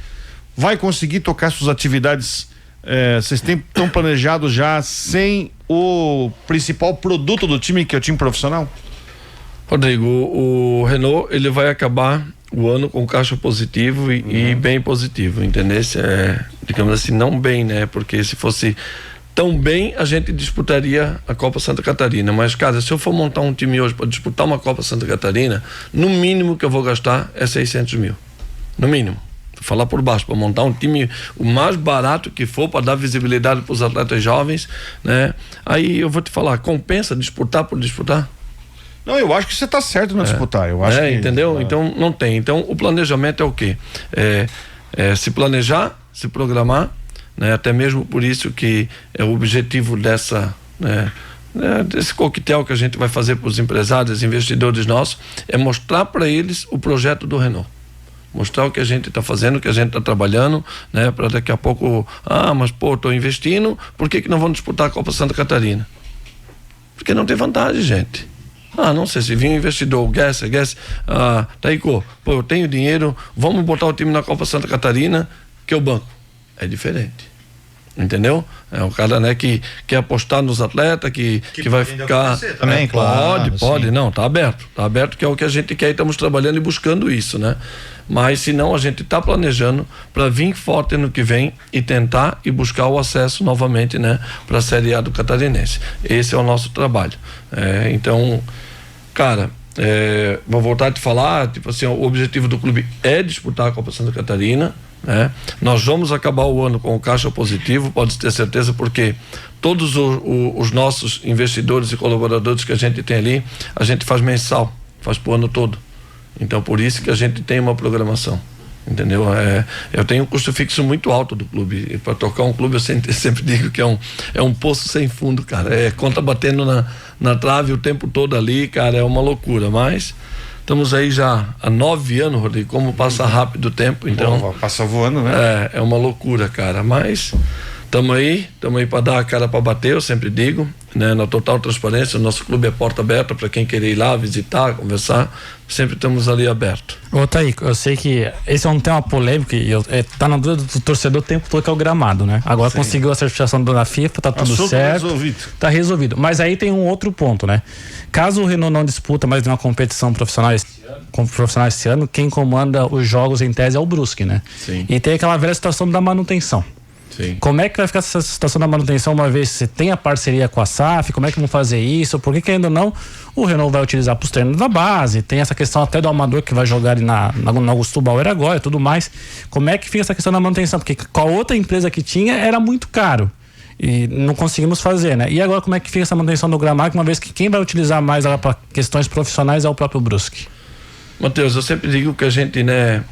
Vai conseguir tocar suas atividades, vocês estão planejados já sem o principal produto do time, que é o time profissional? Rodrigo, o Renault, ele vai acabar o ano com caixa positivo e bem positivo, entendeu? Digamos assim, não bem, né? Porque se fosse tão bem, a gente disputaria a Copa Santa Catarina, mas, cara, se eu for montar um time hoje para disputar uma Copa Santa Catarina, no mínimo que eu vou gastar é 600 mil, no mínimo. Falar por baixo, para montar um time o mais barato que for, para dar visibilidade para os atletas jovens, né? Aí eu vou te falar, compensa disputar por disputar? Não, eu acho que você está certo não disputar, eu acho que... entendeu? Então não tem. Então o planejamento é o quê? Se planejar, se programar, né? Até mesmo por isso que é o objetivo desse coquetel que a gente vai fazer para os empresários, investidores nossos, é mostrar para eles o projeto do Renault. Mostrar o que a gente está fazendo, o que a gente está trabalhando, né? Para daqui a pouco, mas estou investindo, por que não vão disputar a Copa Santa Catarina? Porque não tem vantagem, gente. Não sei, se vir um investidor, Taíco, eu tenho dinheiro, vamos botar o time na Copa Santa Catarina, que é o banco. É diferente. Entendeu? É um cara, né, que quer apostar nos atletas, que vai ficar também, claro, pode, não, tá aberto, que é o que a gente quer e estamos trabalhando e buscando isso, né? Mas se não, a gente está planejando para vir forte no que vem e tentar e buscar o acesso novamente, né, para a Série A do Catarinense. Esse é o nosso trabalho. Então, cara, vou voltar a te falar, tipo assim, o objetivo do clube é disputar a Copa Santa Catarina, né? Nós vamos acabar o ano com o caixa positivo, pode ter certeza, porque todos os nossos investidores e colaboradores que a gente tem ali, a gente faz mensal, faz pro ano todo. Então por isso que a gente tem uma programação, entendeu? Eu tenho um custo fixo muito alto do clube, e para tocar um clube eu sempre digo que é um poço sem fundo, cara, conta batendo na trave o tempo todo ali, cara, é uma loucura, mas estamos aí já há 9 anos, Rodrigo, como passa rápido o tempo, então... Passa voando, né? É uma loucura, cara, mas estamos aí para dar a cara para bater, eu sempre digo, né, na total transparência. O nosso clube é porta aberta para quem querer ir lá visitar, conversar, sempre estamos ali aberto. Ô Thaí, eu sei que esse é um tema polêmico e tá na dúvida do torcedor o tempo todo, que é o gramado, né? Agora conseguiu a certificação da FIFA, tá tudo certo, tá resolvido. Mas aí tem um outro ponto, né? Caso o Renault não disputa mais uma competição profissional esse ano, quem comanda os jogos em tese é o Brusque, né? Sim. E tem aquela velha situação da manutenção. Sim. Como é que vai ficar essa situação da manutenção, uma vez que você tem a parceria com a SAF? Como é que vão fazer isso? Porque ainda não, o Renault vai utilizar para os treinos da base, tem essa questão até do amador que vai jogar ali na Augusto Bauer agora e tudo mais. Como é que fica essa questão da manutenção? Porque com a outra empresa que tinha era muito caro e não conseguimos fazer, né? E agora como é que fica essa manutenção do gramado, uma vez que quem vai utilizar mais ela para questões profissionais é o próprio Brusque? Mateus, eu sempre digo que a gente, né,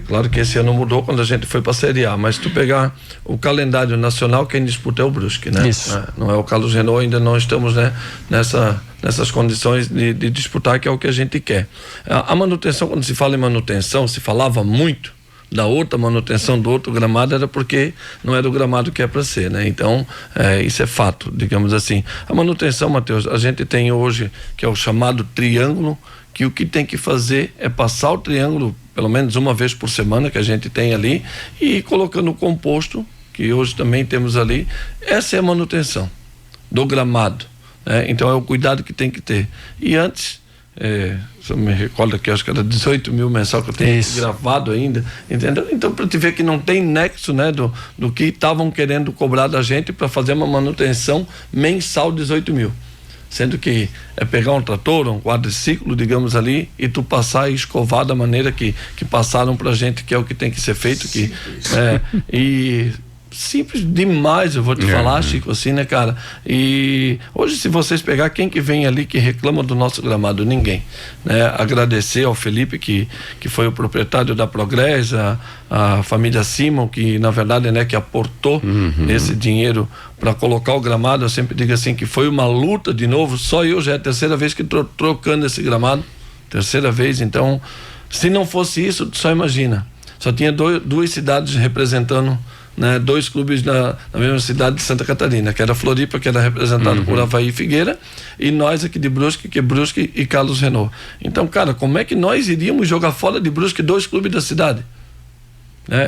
claro que esse ano mudou quando a gente foi para a Série A, mas se tu pegar o calendário nacional, quem disputa é o Brusque, né? Isso. Não é o Carlos Renault, ainda não estamos, né, nessas condições de disputar, que é o que a gente quer. A manutenção, quando se fala em manutenção, se falava muito da outra manutenção do outro gramado, era porque não era o gramado que é para ser, né? Então, isso é fato, digamos assim. A manutenção, Mateus, a gente tem hoje, que é o chamado triângulo, que o que tem que fazer é passar o triângulo pelo menos uma vez por semana, que a gente tem ali, e ir colocando o composto, que hoje também temos ali. Essa é a manutenção do gramado, né? Então é o cuidado que tem que ter. E antes, se eu me recordo aqui, acho que era 18 mil mensal que eu tenho gravado ainda, entendeu? Então, para te ver que não tem nexo, né, do que estavam querendo cobrar da gente para fazer uma manutenção mensal, 18 mil. Sendo que é pegar um trator, um quadriciclo, digamos ali, e tu passar e escovar da maneira que passaram pra gente, que é o que tem que ser feito. E simples demais, eu vou te falar, Chico, assim, né, cara? E hoje, se vocês pegar quem que vem ali que reclama do nosso gramado, ninguém, né? Agradecer ao Felipe, que foi o proprietário da Progress, a família Simon, que na verdade, né, que aportou esse dinheiro para colocar o gramado. Eu sempre digo assim, que foi uma luta de novo. Só eu já é a terceira vez que estou trocando esse gramado, terceira vez. Então, se não fosse isso, só imagina, só tinha duas cidades representando, né, dois clubes na mesma cidade de Santa Catarina, que era Floripa, que era representado por Avaí e Figueira, e nós aqui de Brusque, que é Brusque e Carlos Renault. Então, cara, como é que nós iríamos jogar fora de Brusque dois clubes da cidade?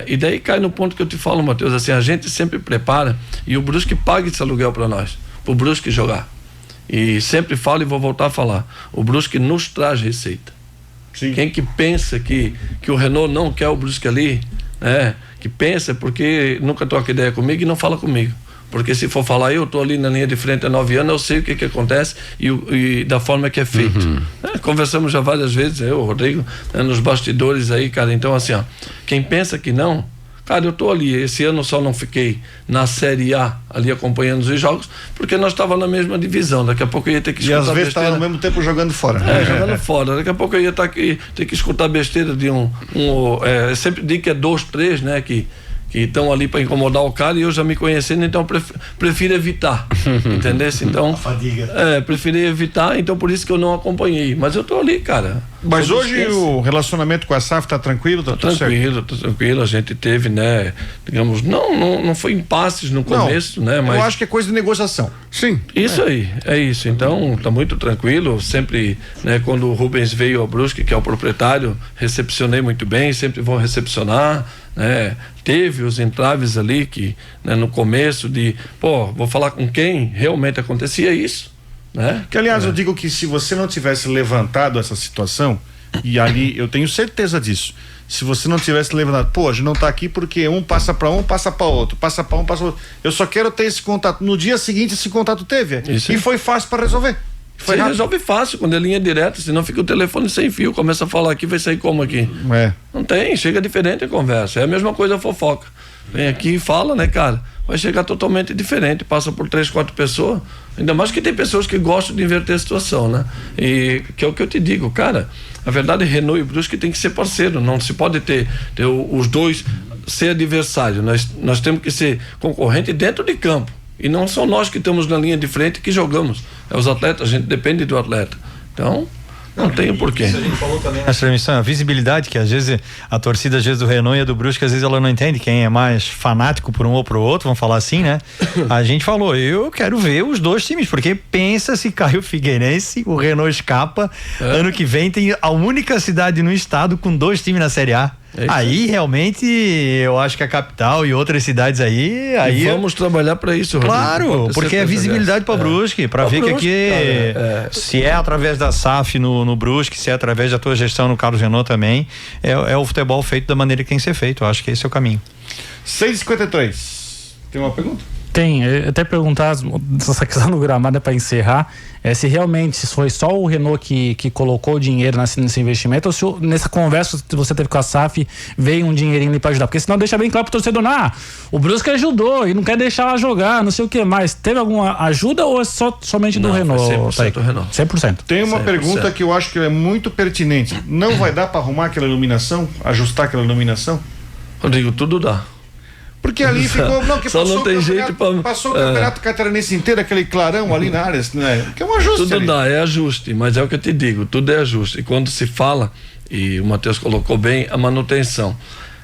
E daí cai no ponto que eu te falo, Matheus, assim, a gente sempre prepara e o Brusque paga esse aluguel para nós, pro Brusque jogar. E sempre falo e vou voltar a falar, o Brusque nos traz receita. Sim. Quem que pensa que o Renault não quer o Brusque ali, que pensa porque nunca troca ideia comigo e não fala comigo. Porque se for falar, eu tô ali na linha de frente há 9 anos, eu sei o que acontece e da forma que é feito. Conversamos já várias vezes, eu, o Rodrigo, nos bastidores aí, cara. Então, assim, ó, quem pensa que não, cara, eu tô ali. Esse ano só não fiquei na Série A ali acompanhando os jogos, porque nós estávamos na mesma divisão. Daqui a pouco eu ia ter que escutar besteira. E às vezes estava no mesmo tempo jogando fora. Jogando fora. Daqui a pouco eu ia ter que escutar besteira de eu sempre digo que é 2, 3, né, que estão ali para incomodar o cara, e eu já me conhecendo, então prefiro evitar, entendesse? Então, preferi evitar, então por isso que eu não acompanhei, mas eu tô ali, cara. Mas hoje o relacionamento com a SAF tá tranquilo? Tá tranquilo, a gente teve, né, digamos, não foi impasses no começo, né, mas... Eu acho que é coisa de negociação. Sim. Isso aí, é isso, então tá muito tranquilo, sempre, né, quando o Rubens veio ao Brusque, que é o proprietário, recepcionei muito bem, sempre vou recepcionar, né? Teve os entraves ali que, né, no começo vou falar com quem realmente acontecia isso, né? Que aliás eu digo que se você não tivesse levantado essa situação, e ali eu tenho certeza disso, se você não tivesse levantado, a gente não tá aqui porque um passa para um, passa para outro, passa para um, passa para outro, eu só quero ter esse contato. No dia seguinte esse contato teve, e foi fácil para resolver. Você resolve fácil quando é linha direta, senão fica o telefone sem fio, começa a falar aqui, vai sair como aqui? Não tem, chega diferente a conversa, é a mesma coisa a fofoca. Vem aqui e fala, né, cara? Vai chegar totalmente diferente, passa por 3, 4 pessoas, ainda mais que tem pessoas que gostam de inverter a situação, né? E que é o que eu te digo, cara, a verdade, Renault e Brusque tem que ser parceiro, não se pode ter os dois ser adversário, nós temos que ser concorrente dentro de campo. E não são nós que estamos na linha de frente que jogamos. É os atletas, a gente depende do atleta. Então, Não tem porquê. Isso a gente falou também na transmissão, a visibilidade, que às vezes a torcida, às vezes do Renault e a do Brusque, às vezes ela não entende quem é mais fanático por um ou pro outro, vamos falar assim, né? A gente falou, eu quero ver os dois times, porque pensa se cai o Figueirense, o Renault escapa, ano que vem tem a única cidade no estado com 2 times na Série A. Aí realmente eu acho que a capital e outras cidades aí vamos trabalhar para isso, Rodrigo. Claro, porque é visibilidade para Brusque, para ver Brusque, que aqui se é através da SAF no Brusque, se é através da tua gestão no Carlos Renault também, é o futebol feito da maneira que tem que ser feito. Eu acho que esse é o caminho. 6h53. Tem uma pergunta? Tem, até perguntar essa questão do gramado para encerrar, se realmente foi só o Renault que colocou o dinheiro nesse investimento, ou se nessa conversa que você teve com a SAF veio um dinheirinho ali para ajudar, porque senão deixa bem claro pro torcedor, o Brusque ajudou e não quer deixar ela jogar, não sei o que mais. Teve alguma ajuda ou é somente do Renault? 100% do Renault. 100%. Tem uma 100%. pergunta que eu acho que é muito pertinente. Não vai dar para arrumar aquela iluminação, ajustar aquela iluminação? Rodrigo, tudo dá. Porque ali ficou. Não, que só não tem jeito para. Passou o campeonato catarinense inteiro, aquele clarão ali na área, né? Que é um ajuste. Tudo ali. dá, é ajuste, mas é o que eu te digo, tudo é ajuste. E quando se fala, e o Matheus colocou bem, a manutenção.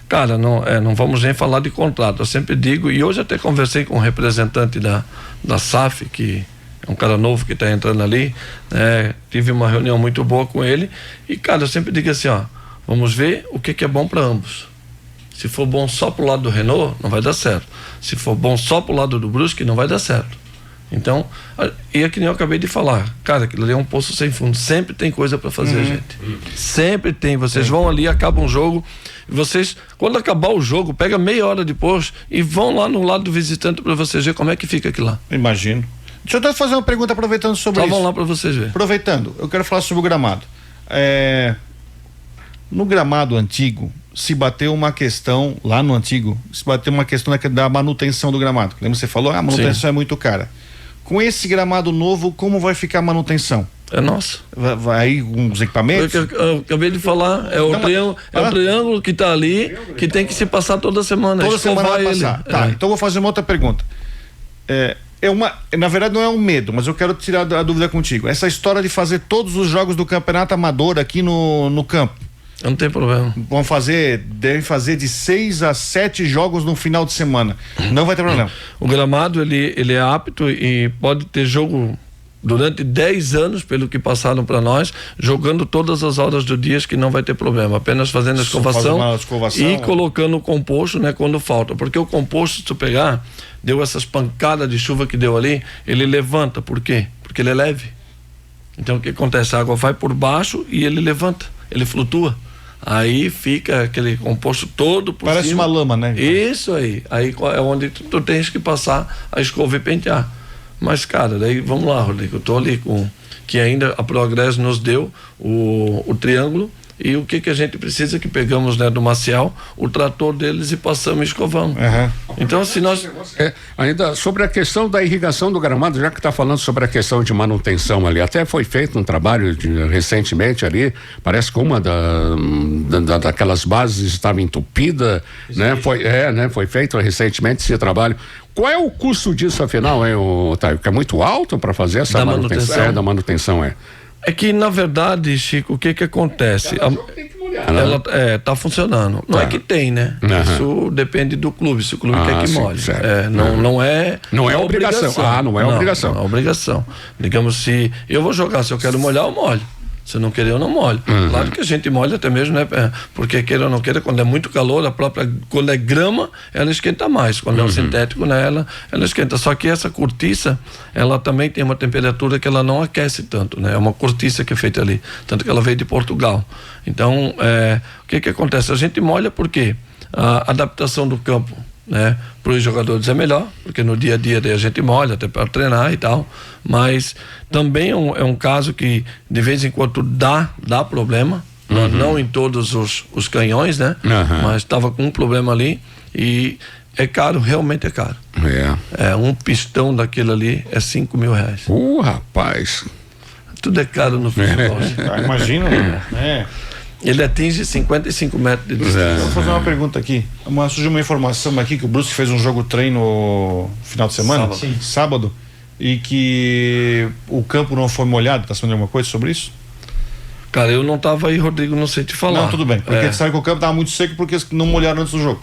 Cara, não vamos nem falar de contrato. Eu sempre digo, e hoje até conversei com um representante da SAF, que é um cara novo que está entrando ali, tive uma reunião muito boa com ele, e cara, eu sempre digo assim, vamos ver o que é bom para ambos. Se for bom só pro lado do Renault, não vai dar certo. Se for bom só pro lado do Brusque, não vai dar certo. Então, e é que nem eu acabei de falar, cara, aquilo ali é um poço sem fundo, sempre tem coisa para fazer, gente. Sempre tem. Vocês vão ali, acabam o jogo, vocês, quando acabar o jogo, pega meia hora depois e vão lá no lado do visitante para vocês ver como é que fica aquilo lá. Imagino. Deixa eu até fazer uma pergunta aproveitando sobre isso. Vão lá para vocês verem. Aproveitando, eu quero falar sobre o gramado. No gramado antigo, se bateu uma questão, lá no antigo, se bateu uma questão da manutenção do gramado. Lembra que você falou? A manutenção Sim. é muito cara. Com esse gramado novo, como vai ficar a manutenção? É nosso. Vai uns equipamentos? Eu acabei de falar, o triângulo que está ali, que tem que se passar toda semana. Toda semana vai passar. Tá, então vou fazer uma outra pergunta. Na verdade não é um medo, mas eu quero tirar a dúvida contigo. Essa história de fazer todos os jogos do campeonato amador aqui no campo. Não tem problema. Devem fazer de 6 a 7 jogos no final de semana. Não vai ter problema. O gramado, ele é apto e pode ter jogo durante 10 anos, pelo que passaram para nós, jogando todas as horas do dia, que não vai ter problema. Apenas fazendo a escovação e colocando o composto, né, quando falta. Porque o composto, se tu pegar, deu essas pancadas de chuva que deu ali, ele levanta. Por quê? Porque ele é leve. Então o que acontece? A água vai por baixo e ele levanta, ele flutua. Aí fica aquele composto todo por Parece cima. Uma lama, né? Isso aí é onde tu tens que passar a escova e pentear. Mas cara, daí vamos lá, Rodrigo, eu tô ali com que ainda a Progresso nos deu o triângulo, e o que a gente precisa, que pegamos, né, do Maciel, o trator deles, e passamos e escovamos. Então, se nós... ainda sobre a questão da irrigação do gramado, já que está falando sobre a questão de manutenção ali, até foi feito um trabalho recentemente ali, parece que uma daquelas bases estava entupida, né? Foi feito recentemente esse trabalho. Qual é o custo disso, afinal, Otávio? Que é muito alto para fazer essa manutenção? Da manutenção, É que, na verdade, Chico, o que acontece? Tem que molhar, né? Ela tá funcionando. Não é que tem, né? Isso depende do clube. Se o clube quer que molhe. Não é obrigação. Não é obrigação. Não é obrigação. Digamos, se eu vou jogar, se eu quero molhar, eu molho. Se eu não querer, eu não molho. Claro que a gente molha até mesmo, né? Porque queira ou não queira, quando é muito calor, quando é grama, ela esquenta mais. Quando é um sintético, né? Ela esquenta. Só que essa cortiça, ela também tem uma temperatura que ela não aquece tanto, né? É uma cortiça que é feita ali. Tanto que ela veio de Portugal. Então, o que acontece? A gente molha porque a adaptação do campo, né, para os jogadores é melhor, porque no dia a dia daí a gente molha até para treinar e tal, mas também é um caso que de vez em quando dá problema, não em todos os canhões, né, mas estava com um problema ali, e é caro, realmente é caro. Um pistão daquele ali é R$5.000. Rapaz, tudo é caro no futebol. Imagina, né? Ele atinge 55 metros de distância. Vou fazer uma pergunta aqui. Surgiu uma informação aqui que o Brusque fez um jogo treino final de semana, sábado, e que o campo não foi molhado. Tá sabendo alguma coisa sobre isso? Cara, eu não tava aí, Rodrigo, não sei te falar. Não, tudo bem, porque tu sabe que o campo tava muito seco porque não molharam antes do jogo.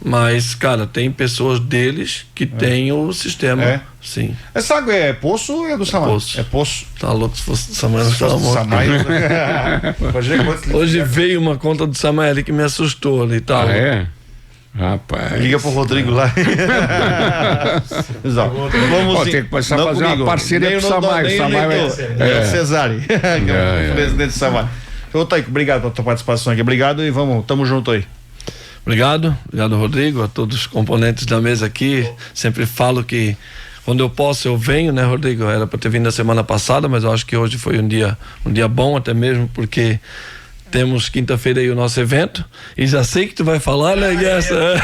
Mas, cara, tem pessoas deles que tem o sistema. Sim. Essa água é poço ou é do Samar? Poço. É poço. Tá louco, se fosse do Samar, não tava morto. Hoje veio uma conta do Samar ali que me assustou ali, tá? Ah, é? Rapaz. Liga pro Rodrigo lá. Exato. Vamos tem que começar a fazer uma parceria com o Samar. É Cesare, o presidente do Samar. Ô, Taico, obrigado pela tua participação aqui. Obrigado e tamo junto aí. Obrigado, Rodrigo, a todos os componentes da mesa aqui. Sempre falo que quando eu posso eu venho, né, Rodrigo? Era para ter vindo a semana passada, mas eu acho que hoje foi um dia bom, até mesmo porque temos quinta-feira aí o nosso evento e já sei que tu vai falar, né, Guessa?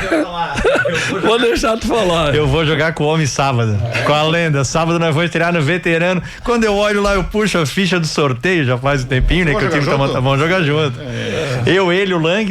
Vou deixar tu falar. Eu vou jogar com o homem sábado, com a lenda. Sábado nós vamos estrear no veterano. Quando eu olho lá, eu puxo a ficha do sorteio, já faz um tempinho, né? Que o time vamos jogar junto. Ele, o Lang,